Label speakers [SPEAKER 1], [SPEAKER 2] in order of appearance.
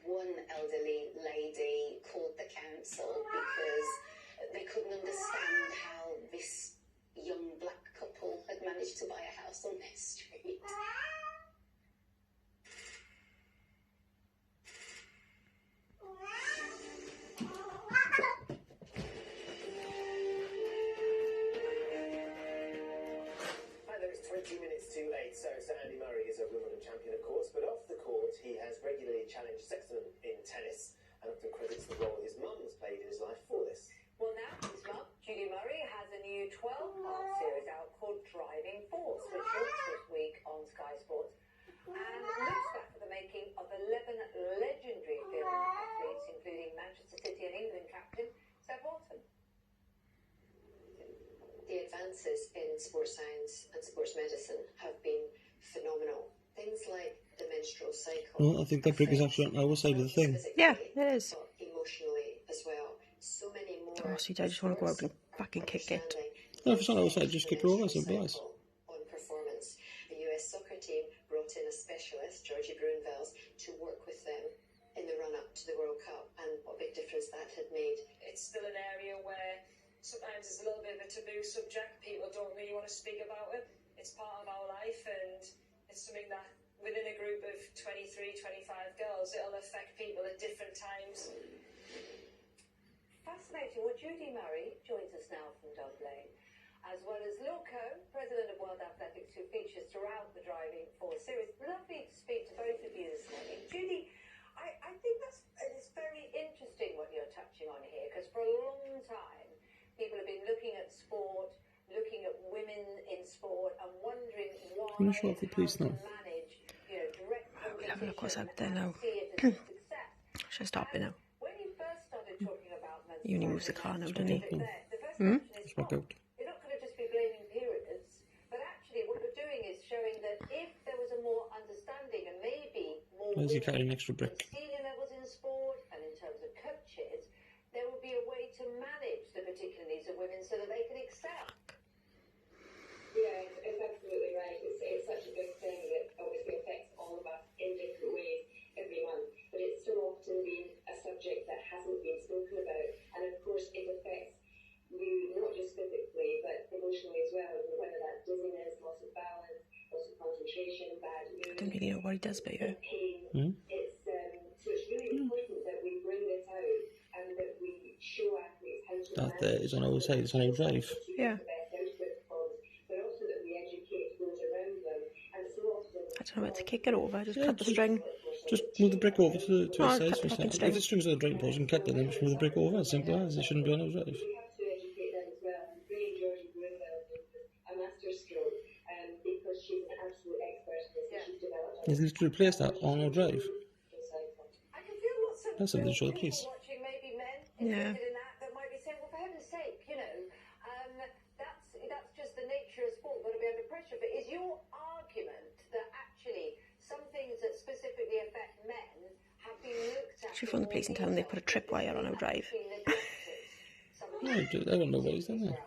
[SPEAKER 1] one elderly lady called the council because they couldn't understand how this young black couple had managed to buy a house on their street.
[SPEAKER 2] It's 20 minutes to 8, so Andy Murray is a Wimbledon champion, of course, but off the court he has regularly challenged Sexton in tennis and often credits the role his mum's played in his life for this.
[SPEAKER 3] Well, now his mum, Judy Murray, has a new 12-part series out called Driving Force, which launched this week on Sky Sports, and looks back at the making of 11 legendary film athletes, including Manchester City and England captain Seb Walton.
[SPEAKER 1] The advances in sports science and sports medicine have been phenomenal. Things like the menstrual cycle.
[SPEAKER 4] Well, I think that brick is actually on our side of the thing.
[SPEAKER 5] Yeah, it is.
[SPEAKER 1] Emotionally as well. So many more.
[SPEAKER 5] Oh, see, I just want to go out and fucking kick it.
[SPEAKER 4] No, if it's on our side, just kick her over, simple as.
[SPEAKER 1] On performance. The US soccer team brought in a specialist, Georgie Bruinvels, to work with them in the run-up to the World Cup, and what a big difference that had made.
[SPEAKER 6] It's still an area where sometimes it's a little bit of a taboo subject. People don't really want to speak about it. It's part of our life, and it's something that within a group of 23, 25 girls, it'll affect people at different times.
[SPEAKER 3] Fascinating. Well, Judy Murray joins us now from Dublin, as well as Loco, President of World Athletics, who features throughout the Driving Force series. Lovely to speak to both of you this morning. Judy, I think it's very interesting what you're touching on here, because for a long time, people have been looking at sport, looking at women in sport, and wondering why
[SPEAKER 4] I'm not sure if the police know.
[SPEAKER 3] manage, direct
[SPEAKER 5] We'll have a look what's out there now. Should I stop it now?
[SPEAKER 3] When you first started talking about
[SPEAKER 5] He only moves the car now, doesn't he?
[SPEAKER 3] the first question is,
[SPEAKER 4] It's back out.
[SPEAKER 3] you're not going to just be blaming periods, but actually what you're doing is showing that if there was a more understanding and maybe more
[SPEAKER 4] Where's he
[SPEAKER 3] women
[SPEAKER 4] carrying an extra brick?
[SPEAKER 3] at senior levels in sport and in terms of coaches, there would be a way to manage the particular needs of women so that they can excel.
[SPEAKER 1] Yeah, it's absolutely right. It's such a big thing that obviously affects all of us in different ways every month, but it's so often been a subject that hasn't been spoken about, and of course it affects you not just physically but emotionally as well, whether that's dizziness, loss of balance, loss of concentration, bad mood,
[SPEAKER 5] I don't really know what he does, but yeah.
[SPEAKER 1] pain. So it's really important that we bring this out and that we show athletes how to
[SPEAKER 4] That there is on our side, it's on our drive.
[SPEAKER 5] Yeah.
[SPEAKER 1] the best out of their performance, but also that we educate those around them. And so often
[SPEAKER 5] I don't know where to kick it over. Just cut the string.
[SPEAKER 4] Just move the brick over to
[SPEAKER 5] Oh,
[SPEAKER 4] his side.
[SPEAKER 5] cut the fucking string.
[SPEAKER 4] If the string's on the driving post, you can cut it, then just move the brick over. As simple as. It shouldn't be on our drive.
[SPEAKER 1] we have to educate them as well. And bringing Georgie Bruinvels is a masterstroke because she's an absolute expert in this. She's developed
[SPEAKER 4] He's literally placed that on our drive.
[SPEAKER 3] I can feel lots of
[SPEAKER 4] That's something to show the
[SPEAKER 3] people
[SPEAKER 4] police.
[SPEAKER 3] watching, maybe men
[SPEAKER 5] Yeah.
[SPEAKER 3] interested in that might be saying, well, for heaven's sake, that's just the nature of sport, got to be under pressure. But is your argument that actually some things that specifically affect men have been looked at?
[SPEAKER 5] Should phone the police and tell them they put a tripwire on our drive.
[SPEAKER 4] No, I don't know what he's done there.